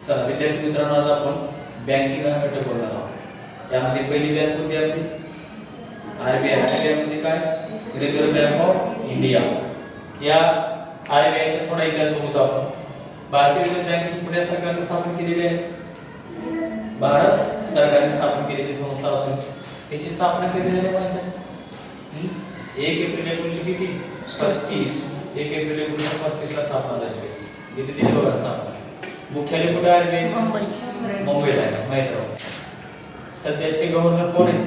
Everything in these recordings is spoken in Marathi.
चला विद्यार्थी मित्रांनो, आज आपण बँकिंग हा घटक बोलणार आहोत. त्यामध्ये पहिली बँक कोणती आपली? आरबीआय. आरबीआय म्हणजे काय? Reserve bank of India. या आरबीआयचा थोडा इतिहास बघू आपण. भारतीय रिझर्व्ह बँक ही पुणे सरकारने स्थापन केलेली आहे. भारत सरकारने स्थापन केलेली संस्था असून याची स्थापना कधी झाली माहिती आहे? 1 एप्रिल 1935. 1 एप्रिल 1935 ला स्थापना झाली. इथे दिली बघा स्थापना. मुख्यालय कुठे आहे? मुंबईला आहे. माहित आहे. सध्याचे गव्हर्नर कोण आहेत?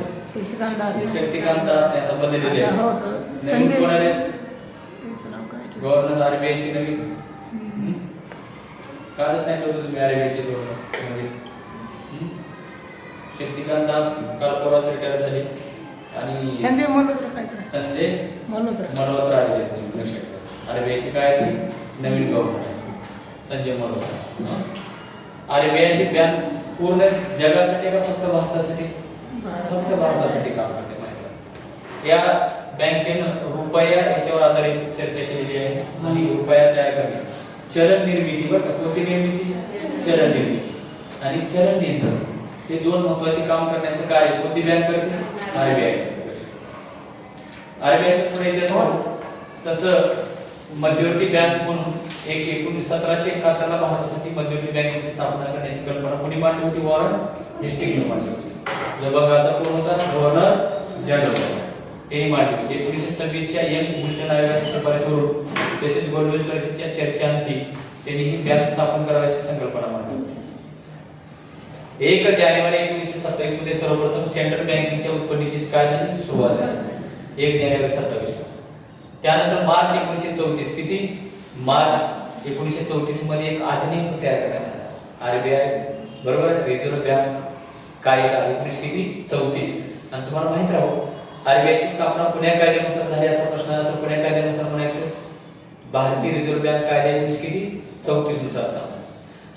शक्तिकांत दास यांचा बदललेले आहे. नवीन कोण आहे? गव्हर्नर आरबीआयचे नवीन. कालच सांगितलं होतं तुम्ही आरबीआयचे गव्हर्नर नवीन. शक्तिकांत दास काल परवाच रिटायर झाले आणि संजय मल्होत्रा आले. लक्षात ठेवा. आरबीआयचे काय ते नवीन गव्हर्नर आहे संजय मल्होत्रा. आरबीआय ही बँक पूर्ण जगासाठी का फक्त भारतासाठी? फक्त भारतासाठी काम करते. माहिती या बँकेनं रुपया याच्यावर आधारित चर्चा केलेली आहे आणि रुपया तयार करणे, चलन निर्मिती, बरं का, कोणती निर्मिती? चलन निर्मिती आणि चलन नियंत्रण, हे दोन महत्त्वाचे काम करण्याचं कार्य कोणती बँक करते? आरबीआय. आरबीआयचं पुढे इतिहास तसं मध्यवर्ती बँक म्हणून 1771 ला भारतासाठी मध्यवर्ती बँकेची स्थापना करण्याची कल्पना कोणी मांडली होती? वॉरन हेस्टिंग्जने मांडली होती. जबाबदारचा कोण होता? Governor general. हे मांडली होती. 1926 च्या यंग बुलेटिन आयोगाच्या शिफारसीवरून तसेच गोलमेज परिषदेच्या चर्चांती त्यांनी ही बँक स्थापन करायची संकल्पना मांडली होती. 1 जानेवारी 1927 मध्ये सर्वप्रथम सेंट्रल बँकिंगच्या उत्पन्नाची काय झाली? सुरुवात झाली. 1 जानेवारी 27. त्यानंतर मार्च 1934 किती? मार्च 1934 मध्ये एक अधिनियम तयार करण्यात आला. आरबीआय बरोबर रिझर्व्ह बँक कायदा 1934. आणि तुम्हाला माहित राहो आरबीआयची स्थापना पुण्या कायद्यानुसार झाली असा प्रश्न आला तर पुण्या कायद्यानुसार म्हणायचं भारतीय रिझर्व्ह बँक कायदा 1934 नुसार स्थापना.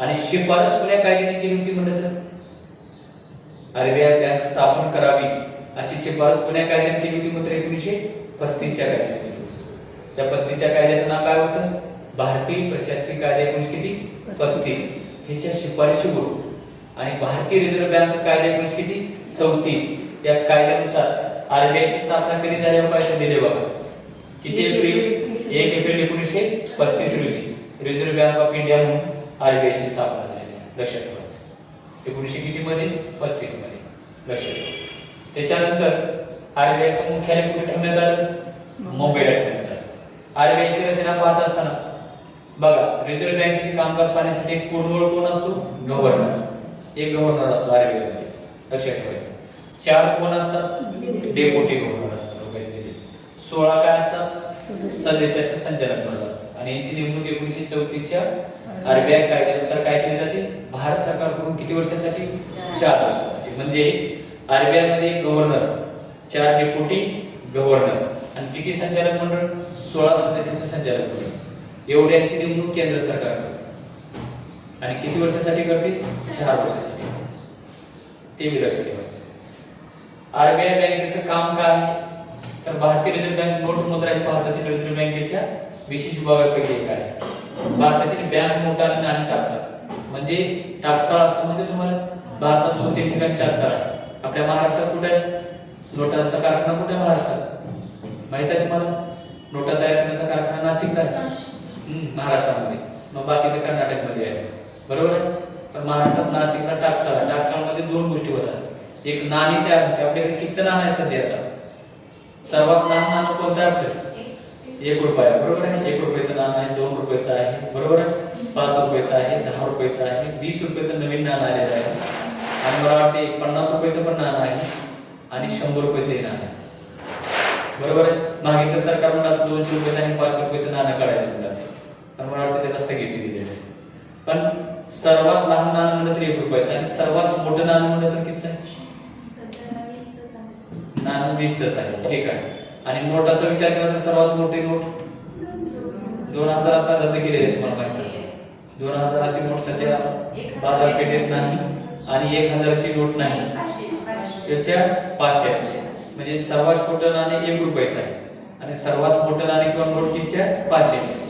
आणि शिफारस पुण्या कायद्याने केली होती म्हणलं तर आरबीआय बँक स्थापन करावी अशी शिफारस पुण्या कायद्याने केली होती मात्र 1935 च्या कायद्याने केली होती. त्या 35 च्या कायद्याचं नाव काय होतं? भारतीय प्रशासकीय कायदा 1935. ह्याच्या शिफारशीवरून आणि भारतीय रिझर्व्ह बँक कायदा 1934 या कायद्यानुसार आरबीआयची स्थापना कधी झाली पाहिजे दिले बघा. किती एप्रिल? 1 एप्रिल 1935 रोजी रिझर्व्ह बँक ऑफ इंडिया म्हणून आरबीआयची स्थापना झाली. लक्षात ठेवायचं. 1900 किती मध्ये? 35 मध्ये. लक्षात ठेवा. त्याच्यानंतर आरबीआयचं मुख्यालय कुठे ठेवण्यात आलं? मुंबईला ठेवण्यात आलं. आरबीआयची रचना पाहत असताना बघा रिझर्व्ह बँकेचे कामकाज पाहण्यासाठी एक पूर्णवेळ कोण असतो? गव्हर्नर. एक गव्हर्नर असतो आरबीआय मध्ये. लक्षात ठेवायचं. 4 कोण असतात? डेप्युटी गव्हर्नर असतात. 16 काय असतात? सदस्याचे संचालक मंडळ असतात. आणि यांची नेमणूक 1934 च्या आरबीआय कायद्यानुसार काय केली जाते? भारत सरकारकडून किती वर्षासाठी? 4 वर्षासाठी. म्हणजे आरबीआय मध्ये गव्हर्नर, 4 डेप्युटी गव्हर्नर आणि किती संचालक मंडळ? 16 सदस्याचे संचालक मंडळ. एवढ्यांची नेमणूक केंद्र सरकार करते. आणि किती वर्षासाठी करते? 4 वर्षासाठी. ते लक्षात ठेवायचं. आरबीआय बँकेचं काम काय आहे? तर भारतीय रिझर्व्ह बँक नोट मुद्रा ही भारतातील रिझर्व्ह बँकेच्या विशेष विभागापैकी एक आहे. भारतातील बँक नोटा आणि नाणी टाकतात. म्हणजे टाकसाळ असतो म्हणजे तुम्हाला भारतात 2-3 ठिकाणी टाकसाळ आहे. आपल्या महाराष्ट्रात कुठे आहे? नोटांचा कारखाना कुठे? महाराष्ट्रात. माहित आहे तुम्हाला? नोटा तयार करण्याचा कारखाना नाशिकला आहे. महाराष्ट्रामध्ये. मग बाकीचे कर्नाटकमध्ये आहे. बरोबर आहे. पण महाराष्ट्रात नाशिकला टाकसाळ. टाकसाळमध्ये 2 गोष्टी होतात. एक नाणी तयार होते. आपल्याकडे कितीचं नाणं आहे सध्या? आता सर्वात लहान नाणं कोणतं आहे आपलं? 1 रुपया. बरोबर आहे. 1 रुपयाचं नाणं आहे, 2 रुपयाचं आहे. बरोबर आहे. 5 रुपयाचं आहे, 10 रुपयाचं आहे, 20 रुपयाचं नवीन नाणं आलेलं आहे आणि मला वाटते 50 रुपयाचं पण नाणं आहे आणि 100 रुपयाचंही नाणं आहे. बरोबर आहे. मागे तर सरकार म्हणत 200 रुपयाचं आणि 500 रुपयाचं नाणं काढायचं होतं. पण मला वाटतं त्याला स्थगिती दिलेली आहे. पण सर्वात लहान नाणं म्हणलं तर 1 रुपयाचं आणि सर्वात मोठं नाणं म्हणलं तर कितीचं आहे? नाणं 20च आहे. ठीक आहे. आणि नोटाचा विचार केला तर सर्वात मोठी नोट 2000 आता रद्द केलेली आहे. तुम्हाला माहिती आहे 2000 ची नोट सध्या बाजारपेठेत नाही आणि 1000 ची नोट नाही. त्याच्या 500 म्हणजे सर्वात छोटं नाणे 1 रुपयाचं आहे आणि सर्वात मोठं नाणे किंवा नोट कितीचं आहे? 500.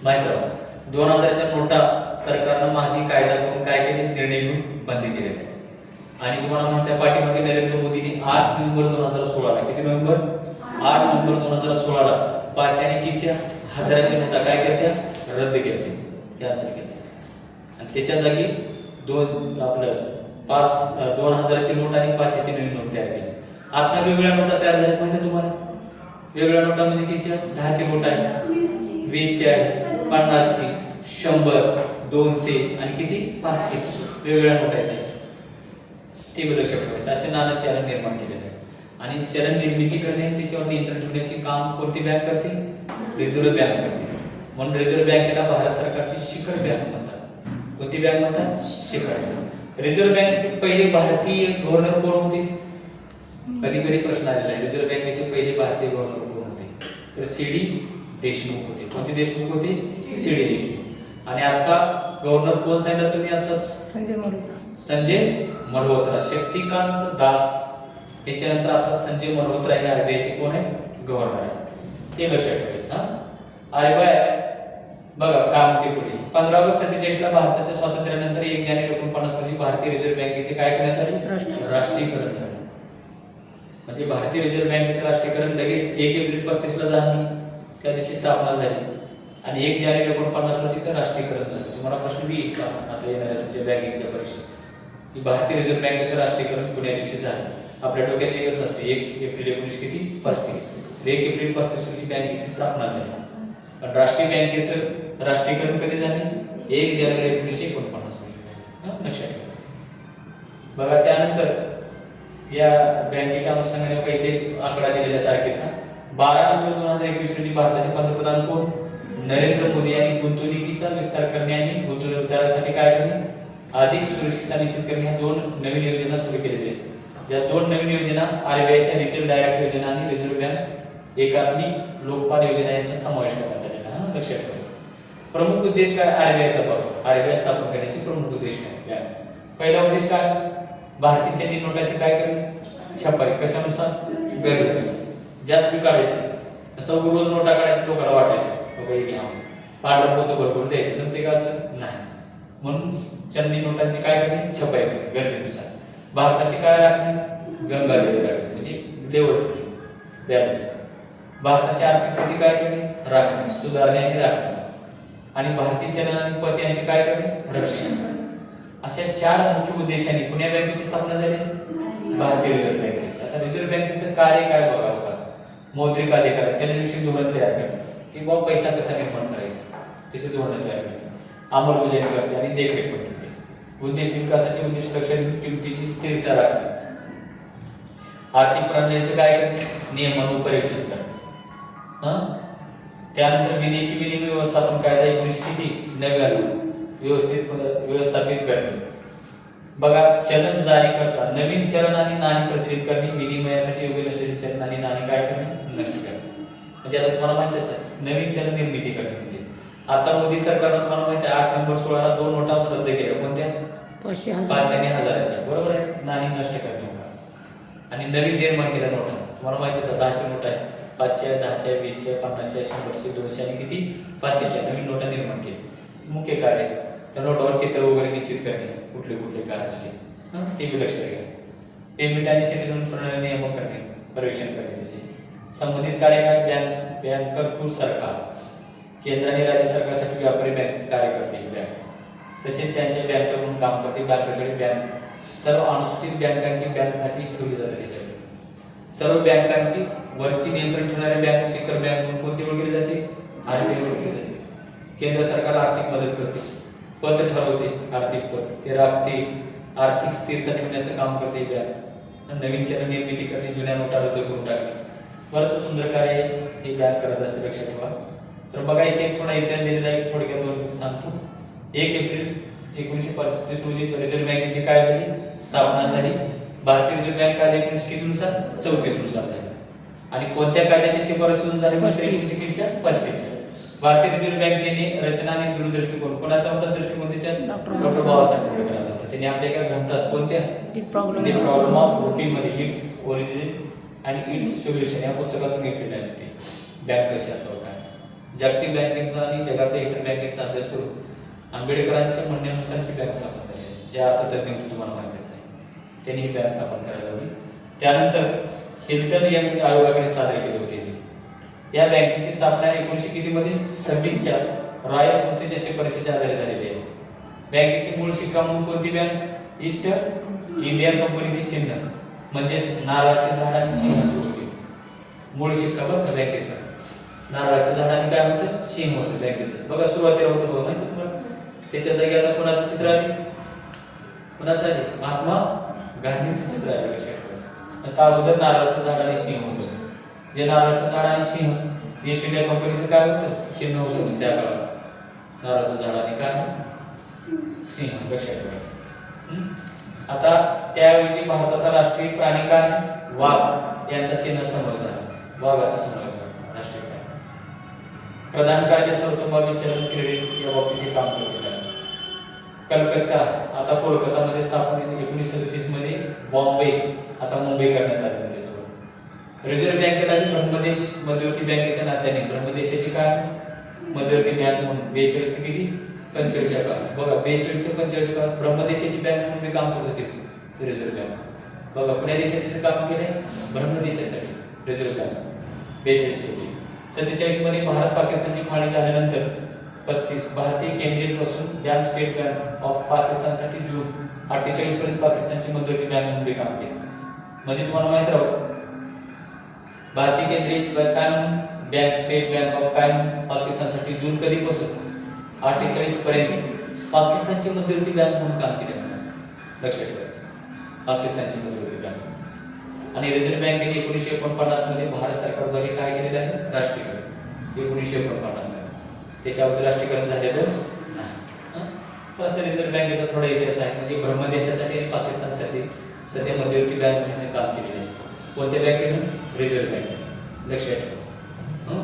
माहित आहे. 2000च्या नोटा सरकारनं महागाई कायदा करून काय केले, निर्णय घेऊन बंद केलेला आहे. आणि तुम्हाला माहिती आहे पाठीमागे नरेंद्र मोदींनी 8 नोव्हेंबर 2016 ला, किती नोव्हेंबर, 8 नोव्हेंबर 2016 ला 500 आणि कितीच्या हजाराच्या नोटा काय केल्या, रद्द केल्या, कॅन्सल केल्या. आणि त्याच्या जागी 2000ची नोट आणि 500ची नवीन नोट तयार केली. आता वेगवेगळ्या नोटा तयार झाल्या माहिती तुम्हाला. वेगवेगळ्या नोटा म्हणजे कितीच्या, 10ची नोट आहे, 20ची आहे, 50ची, 100, 200 आणि किती, 500 वेगवेगळ्या नोटा आहेत. ते लक्षात ठेवायचं. असे नाना चलन निर्माण केलेले आहे. आणि चलन निर्मिती करणे, त्याच्यावर नियंत्रण ठेवण्याचे काम कोणती बँक करते, रिझर्व्ह बँक करते. म्हणून रिझर्व्ह बँकेला भारत सरकारची शिखर बँक म्हणतात. कोणती बँक म्हणतात, शिखर बँक. रिझर्व्ह बँकेचे पहिले भारतीय गव्हर्नर कोण होते, कधी कधी प्रश्न आलेला आहे. रिझर्व्ह बँकेचे पहिले भारतीय गव्हर्नर कोण होते, तर सी.डी. देशमुख होते. कोणते देशमुख होते, सी.डी. देशमुख. आणि आता गव्हर्नर कोण सांगितलं तुम्ही आताच, संजय मल्होत्रा. शक्तिकांत दास याच्यानंतर आता संजय मल्होत्रा हे आरबीआयचे कोण आहे, गव्हर्नर आहे. ते लक्षात ठेवायचं. आरबीआय बघा काम होते पुढे. 15 ऑगस्ट 47 ला भारताच्या स्वातंत्र्यानंतर 1 जानेवारी 1949 रोजी भारतीय रिझर्व्ह बँकेचे काय करण्यात आले, राष्ट्रीयकरण झाले. म्हणजे भारतीय रिझर्व्ह बँकेचे राष्ट्रीयकरण लगेच 1 एप्रिल 35 ला झाले, त्या दिवशी स्थापना झाली. आणि 1 जानेवारी 1949 ला तिचं राष्ट्रीयकरण झालं. तुम्हाला प्रश्न बी येईल का आता येणाऱ्या तुमच्या बँकिंगच्या परीक्षेत, की भारतीय रिझर्व्ह बँकेचं राष्ट्रीयकरण पुण्या दिवशी झालं. आपल्या डोक्यात एकच असते 1 एप्रिल 1935. 1 एप्रिल 35 रोजी बँकेची स्थापना झाली. पण राष्ट्रीय बँकेचं राष्ट्रीयकरण कधी झाले, 1 जानेवारी 1949. लक्षात ठेवा. बघा त्यानंतर या बँकेच्या अनुषंगाने काही आकडा दिलेल्या तारखेचा 12 नोव्हेंबर 2021 रोजी भारताचे पंतप्रधान कोण, नरेंद्र मोदी यांनी गुंतवणुकीचा विस्तार करणे आणि गुंतवणूकदारांसाठी काय करणे, अधिक सुरक्षितता निश्चित करणे ह्या 2 नवीन योजना सुरू केलेल्या आहेत. ज्या 2 नवीन योजना आरबीआयच्या रिटेल डायरेक्ट योजना आणि रिझर्व्ह बँक एकात्मिक लोकपाल योजना यांचा समावेश करण्यात आलेला आहे. लक्षात ठेवायचं. प्रमुख उद्देश काय, आरबीआयचा आरबीआय स्थापन करण्याचे प्रमुख उद्देश काय. पहिला उद्देश काय, भारतीय चलनी नोटाची काय करणे, छपाई कशानुसार, गरजेनुसार. जास्त बी काढायचं नसतं, रोज नोटा काढायचं, लोकांना वाटायचं पांढरं पोतं भरपूर द्यायचं, जमते का असं नाही. म्हणून चलनी नोटांची काय करणे, छपाई करणे गरजेनुसार. भारताची काय राखणे, गंगाजळी राखणे म्हणजे लेवल बॅलन्स. भारताची आर्थिक स्थिती काय करणे, राखणे, सुधारणे आणि राखणे. आणि भारतीय चलन आणि पत यांचे काय करणे, रक्षण. अशा 4 मुख्य उद्देशांनी पुणे बँकेची स्थापना झाली, भारतीय रिझर्व्ह बँकेची. आता रिझर्व्ह बँकेचं कार्य काय बघावं का, मौद्रिक अधिकार, चलनविषयक धोरण तयार करणे, किंवा पैसा कसा निर्माण करायचा त्याचे धोरण तयार करणे, अंमलबजावणी करते आणि देखरेख पण करते. उद्देश विकासाचे उद्देश लक्षात घेऊन किमतीची स्थिरता राखणे, आर्थिक प्रणालीचे काय करणे, नियमन व परीक्षण करणे. त्यानंतर विदेशी विनिमय व्यवस्थापन कायदा 1990 व्यवस्थापित करणे. बघा चलन जारी करता नवीन चलन आणि नाणी प्रचलित करणे, विनिमयासाठी योग्य नसलेले चलन आणि नाणी काय करणे, नष्ट करणे. म्हणजे आता तुम्हाला माहितीच आहे नवीन चलन निर्मिती करणे. म्हणजे आता मोदी सरकारनं तुम्हाला माहिती आहे 8 नोव्हेंबर 16 ला 2 नोटा रद्द केल्या. कोणत्या, 500 आणि 1000च्या, बरोबर आहे. नाणी नष्ट करणे आणि नवीन निर्माण केल्या नोटा. तुम्हाला माहितीच आहे 10ची नोट आहे, 5च्या, 10च्या, 20च्या, 50च्या, 100च्या, 200 आणि किती 500च्या नवीन नोटा निर्माण केली. मुख्य कार्य त्या नोटावर चित्र वगैरे निश्चित करणे, कुठले कुठले काय असते ते बी लक्षात घ्या. पेमेंट आणि सेटलमेंट प्रणाली नियमन करणे, परीक्षण करणे. त्याचे संबंधित कार्य काय, बँकर्स सरकार, केंद्र आणि राज्य सरकारसाठी व्यापारी बँक कार्य करते बँक, तसेच त्यांच्या बँक म्हणून काम करते. बँकेकडे बँक सर्व अनुसूचित बँकांची बँक खाती ठेवली जातात. त्याच्याकडे सर्व बँकांची वरची नियंत्रण ठेवणारी बँक शिखर बँक म्हणून कोणती ओळखली जाते, आरबीआय ओळखली जाते. केंद्र सरकार आर्थिक मदत करते, पत ठरवते आर्थिक पत, ते राखते, आर्थिक स्थिरता ठेवण्याचं काम करते बँक. नवीन चलन निर्मिती करणे, जुन्या नोटा रद्द करून टाकणे, बरंच सुंदर कार्य हे बँक करत असते. लक्षात ठेवा. तर बघा इथे थोडा इतिहास दिलेला आहे, थोडक्यात दोन सांगतो. 1 एप्रिल 1935 रोजी रिझर्व्ह बँकेची काय झाली, स्थापना झाली. भारतीय रिझर्व्ह बँक कायदा 1934 नुसार झाली. आणि कोणत्या कायद्याची शिफारस झाली, 1935. भारतीय रिझर्व्ह बँकेने रचना आणि दूरदृष्टिकोन कोणाचा होता, दृष्टिकोन त्याच्या डॉक्टर बाबासाहेब आंबेडकरांचा होता. त्यांनी आपल्या एका ग्रंथात कोणत्या, द प्रॉब्लेम ऑफ रुटीन मध्ये इट्स ओरिजिन आणि इट्स सोल्युशन या पुस्तकातून घेतलेले आहे. ते बँक कशी असावं काय जागतिक बँकेचा आणि जगातल्या इतर बँकेचा अभ्यास करून आंबेडकरांच्या म्हणण्यानुसारची बँक स्थापन झाली आहे. जे अर्थतज्ञ होते तुम्हाला माहितीच आहे, त्यांनी ही बँक स्थापन करायला हवी. त्यानंतर हिल्टन यंग आयोगाकडे सादर केले होते. या बँकेची स्थापना 1900 किती मध्ये 26च्या रॉयल स्मृती परिषदेच्या आधारे झालेली आहे. बँकेची मूळ शिक्का म्हणून कोणती बँक? ईस्ट इंडिया कंपनीचे चिन्ह म्हणजेच नारळाचे झाड आणि सिंह होते. मूळ शिक्का बघा बँकेचा नारळाचं झाड आणि काय होतं? सिंह होतं बँकेचं. बघा सुरुवातीला होतं बघा माहिती तुम्हाला. त्याच्या जागी आता कोणाचं चित्र आले? कोणाचं आले? महात्मा गांधींचं चित्र आले. लक्षात ठेवायचं. असं अगोदर नारळाचं झाड आणि सिंह होतं. जे नारळाचं झाड आणि सिंह ईस्ट इंडिया कंपनीचं काय होतं? चिन्ह होतं त्या काळात. नारळाचं झाड आणि काय? सिंह. लक्षात ठेवायचं. आता त्यावेळी भारताचा राष्ट्रीय प्राणी काय? वाघ यांचा चिन्ह समोर झाला. वाघाचा समावेश झाला राष्ट्रीय प्राणी. प्रधान कार्य सर्वोत्तम विचारण क्रेडिट या बाबतीत काम करते. कलकत्ता आता कोलकातामध्ये स्थापन 1937 मध्ये. बॉम्बे आता मुंबई करण्यात आली होती. रिझर्व्ह बँकेला ब्रह्मदेश मध्यवर्ती बँकेच्या नात्याने ब्रह्मदेशाची काय मध्यवर्ती बँक म्हणून 42 ते किती 45 च्या काळात बघा 42 ते 45 काळात ब्रह्मदेशाची बँक म्हणून मी काम करत होते. रिझर्व्ह बँक बघा कुठल्या देशाचे काम केले? ब्रह्मदेशासाठी रिझर्व्ह बँक 42 साठी. 47 मध्ये भारत पाकिस्तानची फाळणी झाल्यानंतर 35 भारतीय केंद्रीय पासून बँक स्टेट बँक ऑफ पाकिस्तानसाठी जून 48 पर्यंत पाकिस्तानची मध्यवर्ती बँक म्हणून काम केले. म्हणजे तुम्हाला माहित राहू भारतीय केंद्रीय काय म्हणून बँक स्टेट बँक ऑफ काय पाकिस्तानसाठी जून कधीपासून 48 पर्यंत पाकिस्तानची मध्यवर्ती बँक म्हणून काम केले. लक्षात ठेवायचं पाकिस्तानची मध्यवर्ती बँक. आणि रिझर्व्ह बँकेने 1949 मध्ये भारत सरकारद्वारे काय केलेलं आहे? राष्ट्रीयकरण. 1949 मध्ये त्याच्या अगोदर राष्ट्रीयकरण झालेलं नाही. तसं रिझर्व्ह बँकेचा थोडा इतिहास आहे. म्हणजे ब्रह्मदेशासाठी आणि पाकिस्तानसाठी सध्या मध्यवर्ती बँक म्हणून काम केलेलं आहे. कोणत्या बँकेतून? Reserve bank. लक्षात ठेवा.